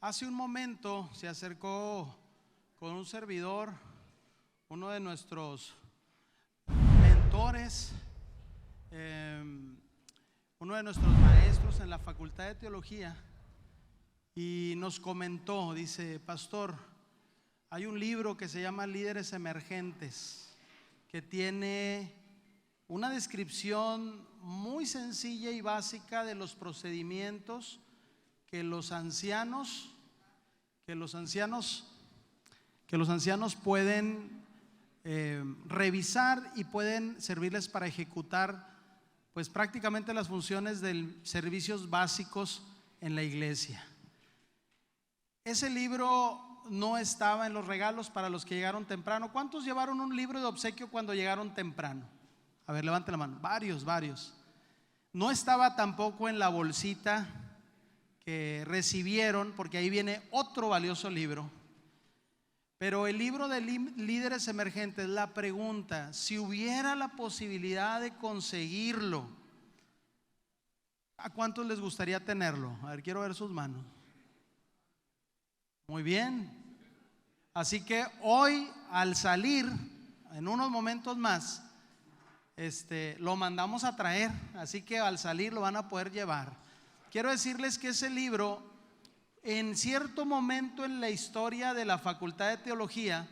Hace un momento se acercó con un servidor, uno de nuestros mentores, uno de nuestros maestros en la Facultad de Teología, y nos comentó, dice: pastor, hay un libro que se llama Líderes Emergentes, que tiene una descripción muy sencilla y básica de los procedimientos que los ancianos pueden revisar y pueden servirles para ejecutar pues prácticamente las funciones de servicios básicos en la iglesia. Ese libro no estaba en los regalos para los que llegaron temprano. ¿Cuántos llevaron un libro de obsequio cuando llegaron temprano? A ver, levanten la mano. Varios. No estaba tampoco en la bolsita que recibieron, porque ahí viene otro valioso libro. Pero el libro de Líderes Emergentes, la pregunta: si hubiera la posibilidad de conseguirlo, ¿a cuántos les gustaría tenerlo? A ver, quiero ver sus manos. Muy bien. Así que hoy, al salir, en unos momentos más, lo mandamos a traer. Así que al salir lo van a poder llevar. Quiero decirles que ese libro, en cierto momento en la historia de la Facultad de Teología,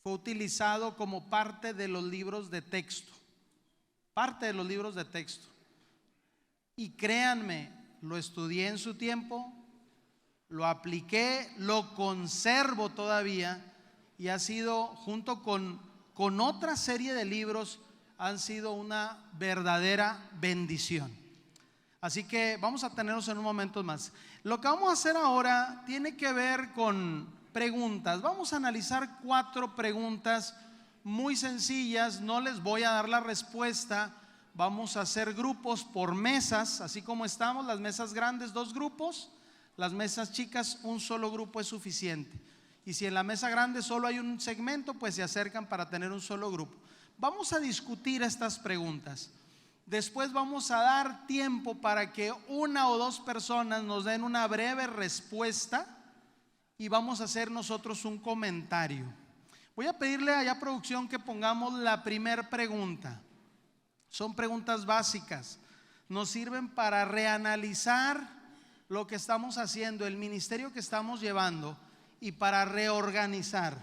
fue utilizado como parte de los libros de texto. Y créanme, lo estudié en su tiempo, lo apliqué, lo conservo todavía, y ha sido, junto con otra serie de libros, han sido una verdadera bendición. Así que vamos a tenerlos en un momento más. Lo que vamos a hacer ahora tiene que ver con preguntas. Vamos a analizar 4 preguntas muy sencillas. No les voy a dar la respuesta. Vamos a hacer grupos por mesas, así como estamos. Las mesas grandes, 2 grupos. Las mesas chicas, un solo grupo es suficiente. Y si en la mesa grande solo hay un segmento, pues se acercan para tener un solo grupo. Vamos a discutir estas preguntas. Después vamos a dar tiempo para que 1 o 2 personas nos den una breve respuesta y vamos a hacer nosotros un comentario. Voy a pedirle allá a producción que pongamos la primera pregunta. Son preguntas básicas. Nos sirven para reanalizar lo que estamos haciendo, el ministerio que estamos llevando, y para reorganizar.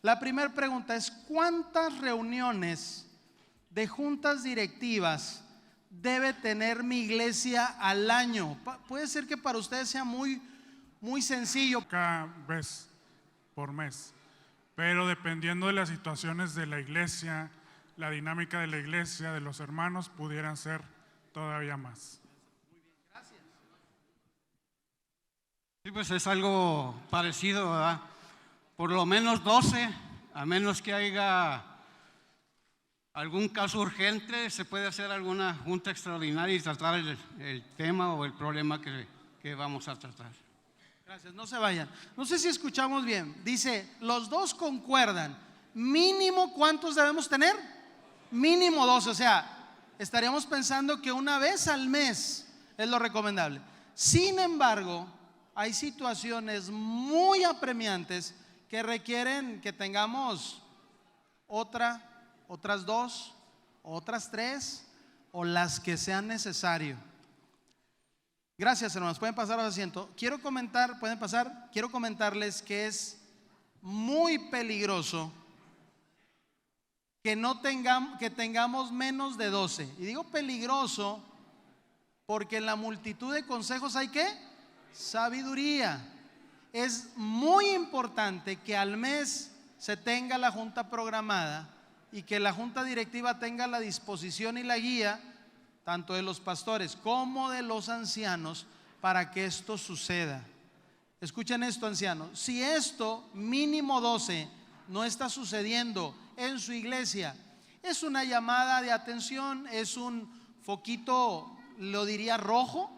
La primera pregunta es: ¿cuántas reuniones de juntas directivas debe tener mi iglesia al año? Puede ser que para ustedes sea muy sencillo. Cada vez por mes, pero dependiendo de las situaciones de la iglesia, la dinámica de la iglesia, de los hermanos, pudieran ser todavía más. Muy bien, gracias. Sí, pues es algo parecido, ¿verdad? Por lo menos 12, a menos que haya algún caso urgente, se puede hacer alguna junta extraordinaria y tratar el tema o el problema que vamos a tratar. Gracias, no se vayan. No sé si escuchamos bien. Dice, los 2 concuerdan. Mínimo, ¿cuántos debemos tener? Mínimo 12. O sea, estaríamos pensando que 1 vez al mes es lo recomendable. Sin embargo, hay situaciones muy apremiantes que requieren que tengamos otras 2, otras 3 o las que sean necesario. Gracias, hermanos. Pueden pasar a los asientos. Quiero comentarles que es muy peligroso que tengamos menos de 12. Y digo peligroso porque en la multitud de consejos hay ¿qué? Sabiduría. Es muy importante que al mes se tenga la junta programada y que la junta directiva tenga la disposición y la guía tanto de los pastores como de los ancianos para que esto suceda. Escuchen esto, ancianos. Si esto, mínimo 12, no está sucediendo en su iglesia, es una llamada de atención, es un foquito, lo diría rojo,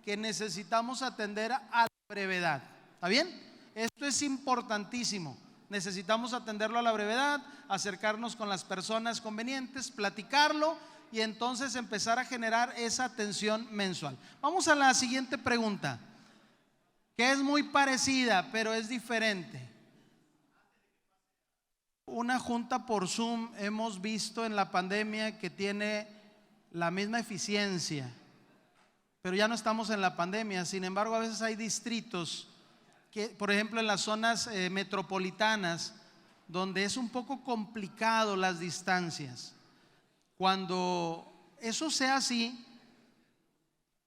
que necesitamos atender a la brevedad. ¿Está bien? Esto es importantísimo. Necesitamos atenderlo a la brevedad, acercarnos con las personas convenientes, platicarlo y entonces empezar a generar esa atención mensual. Vamos a la siguiente pregunta. que es muy parecida, pero es diferente. Una junta por Zoom hemos visto en la pandemia que tiene la misma eficiencia, pero ya no estamos en la pandemia. Sin embargo, a veces hay distritos que, por ejemplo, en las zonas metropolitanas, donde es un poco complicado las distancias. Cuando eso sea así,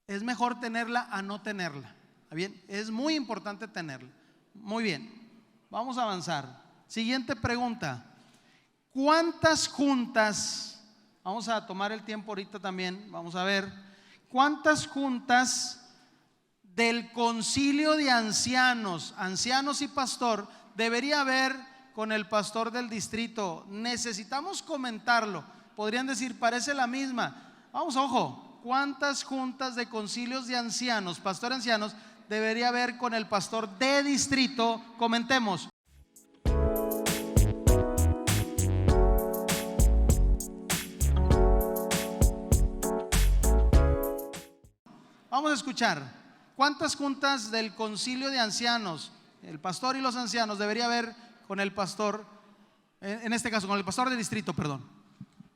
es mejor tenerla a no tenerla. ¿Está bien? Es muy importante tenerla. Muy bien, vamos a avanzar. Siguiente pregunta: ¿cuántas juntas? Vamos a tomar el tiempo ahorita también, vamos a ver. ¿Cuántas juntas del concilio de ancianos, ancianos y pastor, debería haber con el pastor del distrito? Necesitamos comentarlo. Podrían decir, parece la misma. Vamos, ojo, ¿cuántas juntas de concilios de ancianos, pastor ancianos, debería haber con el pastor de distrito? Comentemos. Vamos a escuchar. ¿Cuántas juntas del concilio de ancianos, el pastor y los ancianos, debería haber con el pastor, en este caso con el pastor de distrito, perdón?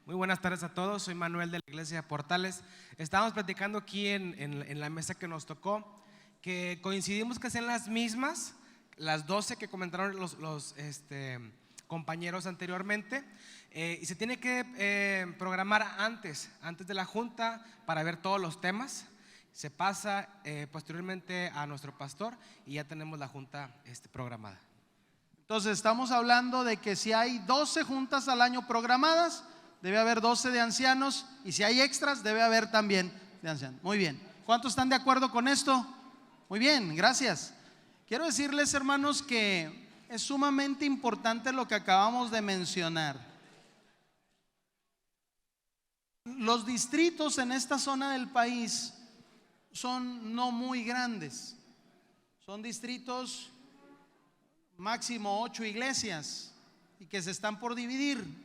Muy buenas tardes a todos, soy Manuel de la Iglesia Portales. Estábamos platicando aquí en la mesa que nos tocó, que coincidimos que sean las mismas, las 12 que comentaron los compañeros anteriormente, y se tiene que programar antes de la junta para ver todos los temas. Se pasa posteriormente a nuestro pastor y ya tenemos la junta programada. Entonces estamos hablando de que si hay 12 juntas al año programadas, debe haber 12 de ancianos, y si hay extras, debe haber también de ancianos. Muy bien, ¿cuántos están de acuerdo con esto? Muy bien, gracias. Quiero decirles, hermanos, que es sumamente importante lo que acabamos de mencionar. Los distritos en esta zona del país son no muy grandes, son distritos máximo 8 iglesias, y que se están por dividir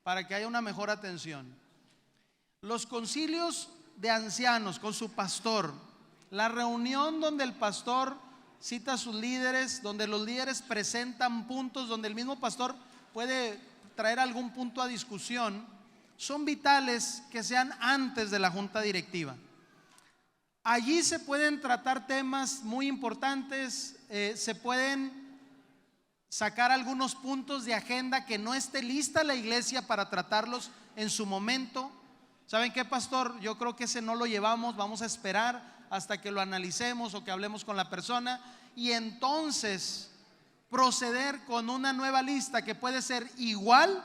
para que haya una mejor atención. Los concilios de ancianos con su pastor, la reunión donde el pastor cita a sus líderes, donde los líderes presentan puntos, donde el mismo pastor puede traer algún punto a discusión, son vitales que sean antes de la junta directiva. Allí se pueden tratar temas muy importantes, se pueden sacar algunos puntos de agenda que no esté lista la iglesia para tratarlos en su momento. ¿Saben qué, pastor? Yo creo que ese no lo llevamos, vamos a esperar hasta que lo analicemos o que hablemos con la persona, y entonces proceder con una nueva lista que puede ser igual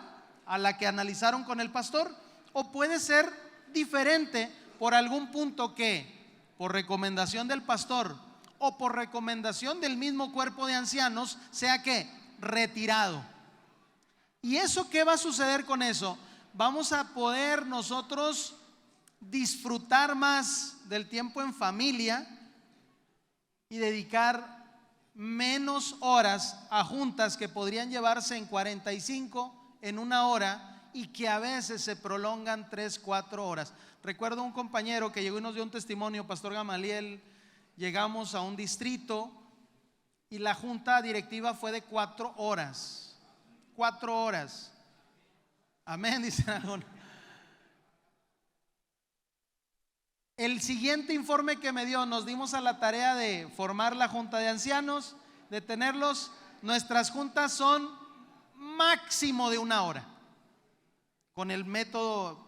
a la que analizaron con el pastor, o puede ser diferente por algún punto que, por recomendación del pastor o por recomendación del mismo cuerpo de ancianos, sea que retirado. ¿Y eso qué va a suceder con eso? Vamos a poder nosotros disfrutar más del tiempo en familia y dedicar menos horas a juntas que podrían llevarse en 45, en una hora, y que a veces se prolongan 3, 4 horas. Recuerdo un compañero que llegó y nos dio un testimonio, pastor Gamaliel. Llegamos a un distrito y la junta directiva fue de 4 horas. 4 horas. Amén, dicen algunos. El siguiente informe que me dio, nos dimos a la tarea de formar la junta de ancianos, de tenerlos. Nuestras juntas son máximo de 1 hora, con el método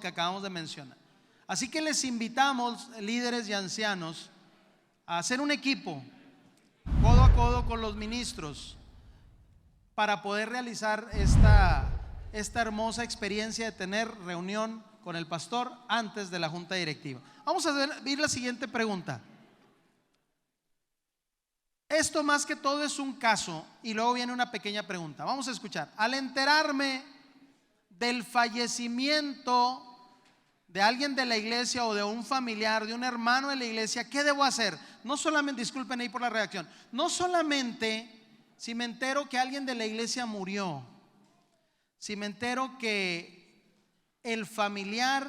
que acabamos de mencionar. Así que les invitamos, líderes y ancianos, a hacer un equipo codo a codo con los ministros para poder realizar esta hermosa experiencia de tener reunión con el pastor antes de la junta directiva. Vamos a ver la siguiente pregunta. Esto más que todo es un caso, y luego viene una pequeña pregunta. Vamos a escuchar. Al enterarme del fallecimiento de alguien de la iglesia o de un familiar, de un hermano de la iglesia, ¿qué debo hacer? No solamente, disculpen ahí por la reacción, no solamente si me entero que alguien de la iglesia murió, si me entero que el familiar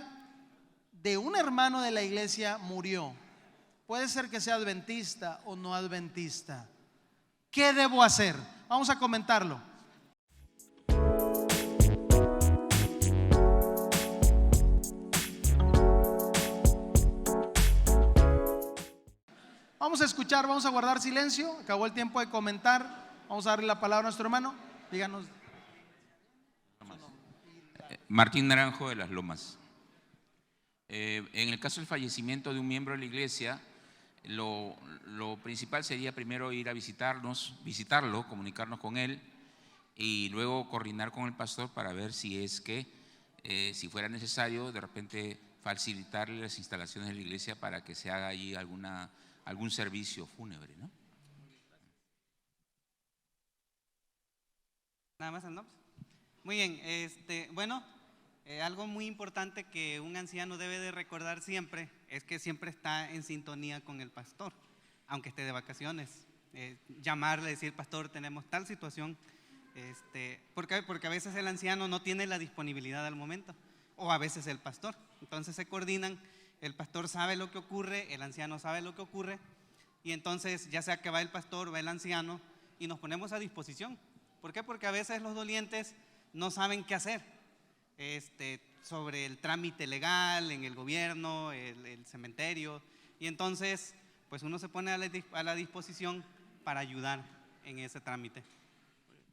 de un hermano de la iglesia murió, puede ser que sea adventista o no adventista. ¿Qué debo hacer? Vamos a comentarlo. Vamos a escuchar, vamos a guardar silencio. Acabó el tiempo de comentar. Vamos a darle la palabra a nuestro hermano. Díganos. Martín Naranjo, de Las Lomas. En el caso del fallecimiento de un miembro de la iglesia, lo principal sería primero ir a visitarlo, comunicarnos con él y luego coordinar con el pastor para ver si es que, si fuera necesario, de repente facilitarle las instalaciones de la iglesia para que se haga allí algún servicio fúnebre, ¿no? Nada más el nombre. Muy bien, bueno, algo muy importante que un anciano debe de recordar siempre es que siempre está en sintonía con el pastor, aunque esté de vacaciones. Llamarle, decir, pastor, tenemos tal situación, porque a veces el anciano no tiene la disponibilidad al momento, o a veces el pastor. Entonces se coordinan, el pastor sabe lo que ocurre, el anciano sabe lo que ocurre, y entonces ya sea que va el pastor, va el anciano, y nos ponemos a disposición. ¿Por qué? Porque a veces los dolientes no saben qué hacer sobre el trámite legal en el gobierno, el cementerio, y entonces pues uno se pone a la disposición para ayudar en ese trámite.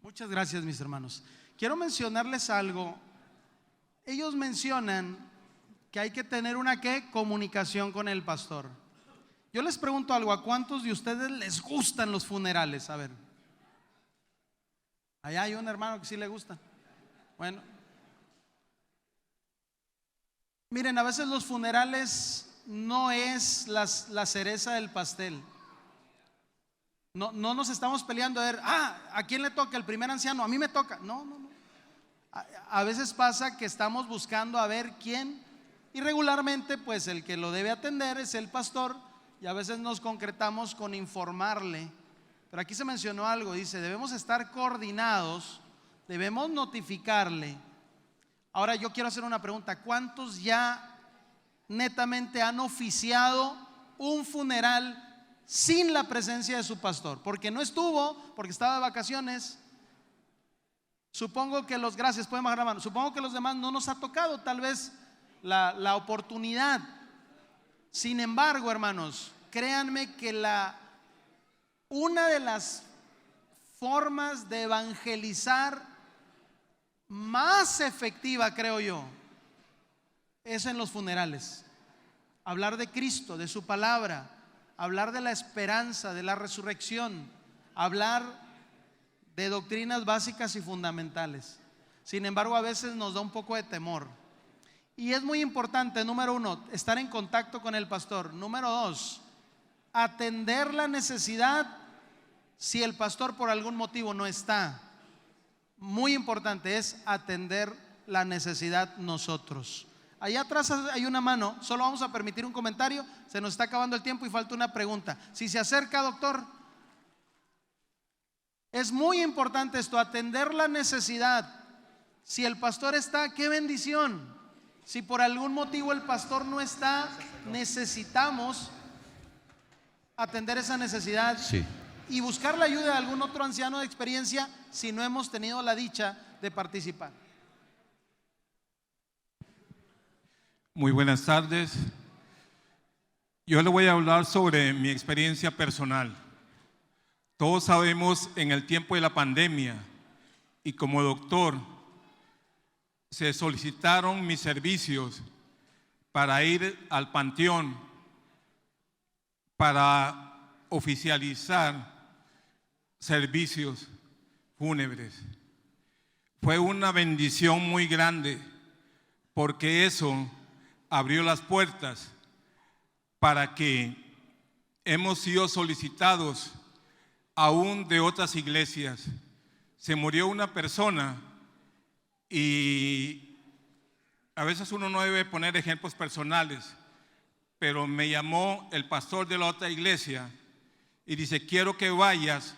Muchas gracias, mis hermanos. Quiero mencionarles algo. Ellos mencionan que hay que tener una comunicación con el pastor. Yo les pregunto algo, ¿a cuántos de ustedes les gustan los funerales? A ver. Allá hay un hermano que sí le gusta. Bueno, miren, a veces los funerales no es la cereza del pastel. No nos estamos peleando a ver, ¿a quién le toca? El primer anciano, a mí me toca. No. A veces pasa que estamos buscando a ver quién, y regularmente pues el que lo debe atender es el pastor, y a veces nos concretamos con informarle. Pero aquí se mencionó algo, dice, debemos estar coordinados, debemos notificarle. Ahora yo quiero hacer una pregunta, ¿cuántos ya netamente han oficiado un funeral sin la presencia de su pastor? Porque no estuvo, porque estaba de vacaciones. Supongo que gracias, pueden bajar la mano. Supongo que los demás no nos ha tocado tal vez la oportunidad. Sin embargo, hermanos, créanme que una de las formas de evangelizar más efectiva, creo yo, es en los funerales. Hablar de Cristo, de su palabra, hablar de la esperanza, de la resurrección, hablar de doctrinas básicas y fundamentales. Sin embargo, a veces nos da un poco de temor. Y es muy importante, número 1, estar en contacto con el pastor. Número 2, atender la necesidad si el pastor por algún motivo no está. Muy importante es atender la necesidad nosotros. Allá atrás hay una mano, solo vamos a permitir un comentario, se nos está acabando el tiempo y falta una pregunta. Si se acerca, doctor. Es muy importante esto, atender la necesidad. Si el pastor está, qué bendición. Si por algún motivo el pastor no está, necesitamos atender esa necesidad. Sí. Y buscar la ayuda de algún otro anciano de experiencia si no hemos tenido la dicha de participar. Muy buenas tardes. Yo le voy a hablar sobre mi experiencia personal. Todos sabemos en el tiempo de la pandemia y como doctor se solicitaron mis servicios para ir al panteón para oficializar servicios fúnebres. Fue una bendición muy grande porque eso abrió las puertas para que hemos sido solicitados aún de otras iglesias. Se murió una persona y a veces uno no debe poner ejemplos personales, pero me llamó el pastor de la otra iglesia y dice, quiero que vayas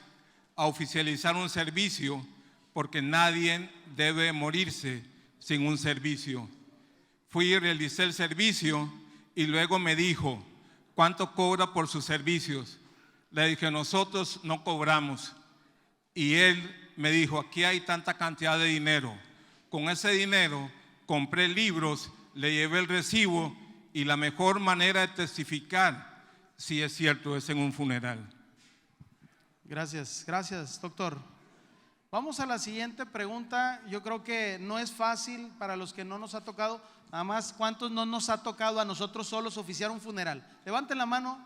a oficializar un servicio porque nadie debe morirse sin un servicio. Fui y realicé el servicio y luego me dijo, ¿cuánto cobra por sus servicios? Le dije, nosotros no cobramos. Y él me dijo, aquí hay tanta cantidad de dinero. Con ese dinero compré libros, le llevé el recibo, y la mejor manera de testificar si es cierto es en un funeral. Gracias, gracias, doctor. Vamos a la siguiente pregunta. Yo creo que no es fácil para los que no nos ha tocado. Nada más, ¿cuántos no nos ha tocado a nosotros solos oficiar un funeral? Levanten la mano.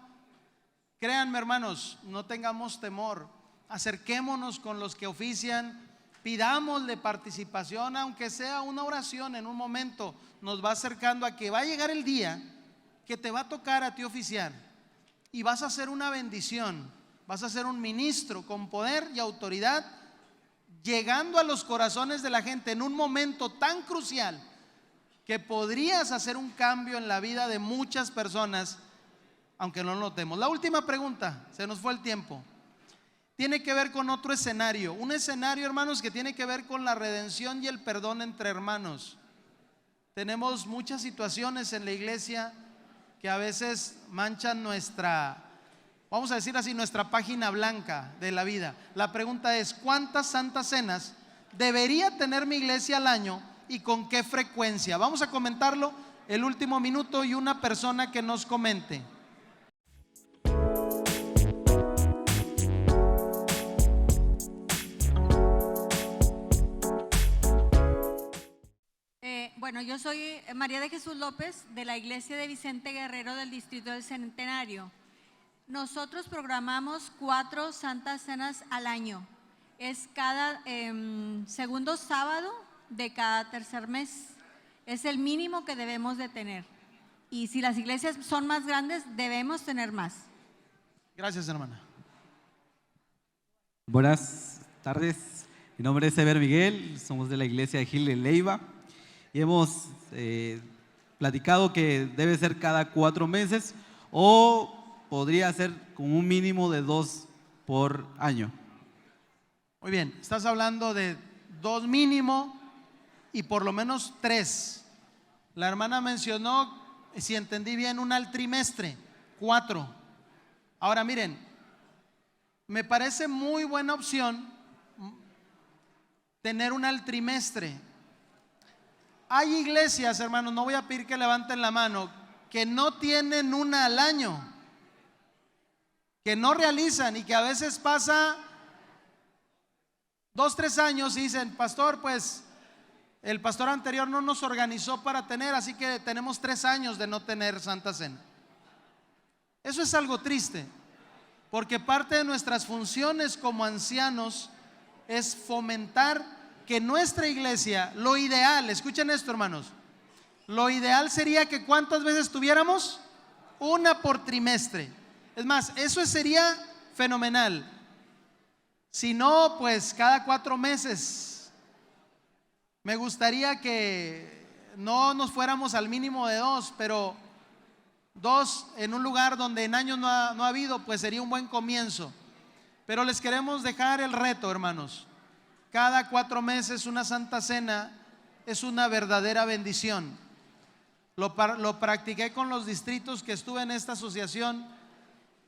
Créanme, hermanos, no tengamos temor. Acerquémonos con los que ofician. Pidámosle participación, aunque sea una oración en un momento. Nos va acercando a que va a llegar el día que te va a tocar a ti oficiar. Y vas a ser una bendición. Vas a ser un ministro con poder y autoridad, llegando a los corazones de la gente en un momento tan crucial que podrías hacer un cambio en la vida de muchas personas, aunque no lo notemos. La última pregunta, se nos fue el tiempo. Tiene que ver con otro escenario, un escenario, hermanos, que tiene que ver con la redención y el perdón entre hermanos. Tenemos muchas situaciones en la iglesia que a veces manchan nuestra, vamos a decir así, nuestra página blanca de la vida. La pregunta es, ¿cuántas santas cenas debería tener mi iglesia al año y con qué frecuencia? Vamos a comentarlo el último minuto y una persona que nos comente. Bueno, yo soy María de Jesús López, de la Iglesia de Vicente Guerrero del Distrito del Centenario. Nosotros programamos 4 santas cenas al año. Es cada segundo sábado de cada tercer mes. Es el mínimo que debemos de tener. Y si las iglesias son más grandes, debemos tener más. Gracias, hermana. Buenas tardes, mi nombre es Eber Miguel, somos de la iglesia de Gil de Leiva y hemos platicado que debe ser cada 4 meses o podría ser con un mínimo de 2 por año. Muy bien, estás hablando de 2 mínimo y por lo menos 3. La hermana mencionó, si entendí bien, un al trimestre, 4. Ahora miren, me parece muy buena opción tener un al trimestre. Hay iglesias, hermanos, no voy a pedir que levanten la mano, que no tienen una al año, que no realizan y que a veces pasa 2, 3 años y dicen, pastor, pues el pastor anterior no nos organizó para tener, así que tenemos 3 años de no tener Santa Cena. Eso es algo triste, porque parte de nuestras funciones como ancianos es fomentar que nuestra iglesia, lo ideal, escuchen esto, hermanos, lo ideal sería que ¿cuántas veces tuviéramos? 1 por trimestre. Es más, eso sería fenomenal. Si no, pues cada 4 meses. Me gustaría que no nos fuéramos al mínimo de 2, pero 2 en un lugar donde en años no ha habido, pues sería un buen comienzo. Pero les queremos dejar el reto, hermanos. Cada 4 meses una Santa Cena es una verdadera bendición. Lo practiqué con los distritos que estuve en esta asociación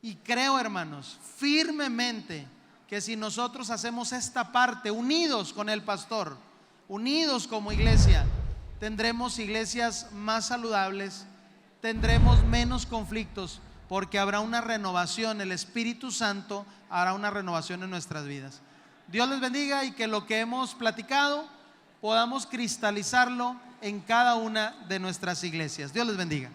y creo, hermanos, firmemente que si nosotros hacemos esta parte unidos con el pastor, unidos como iglesia, tendremos iglesias más saludables, tendremos menos conflictos, porque habrá una renovación, el Espíritu Santo hará una renovación en nuestras vidas. Dios les bendiga y que lo que hemos platicado podamos cristalizarlo en cada una de nuestras iglesias. Dios les bendiga.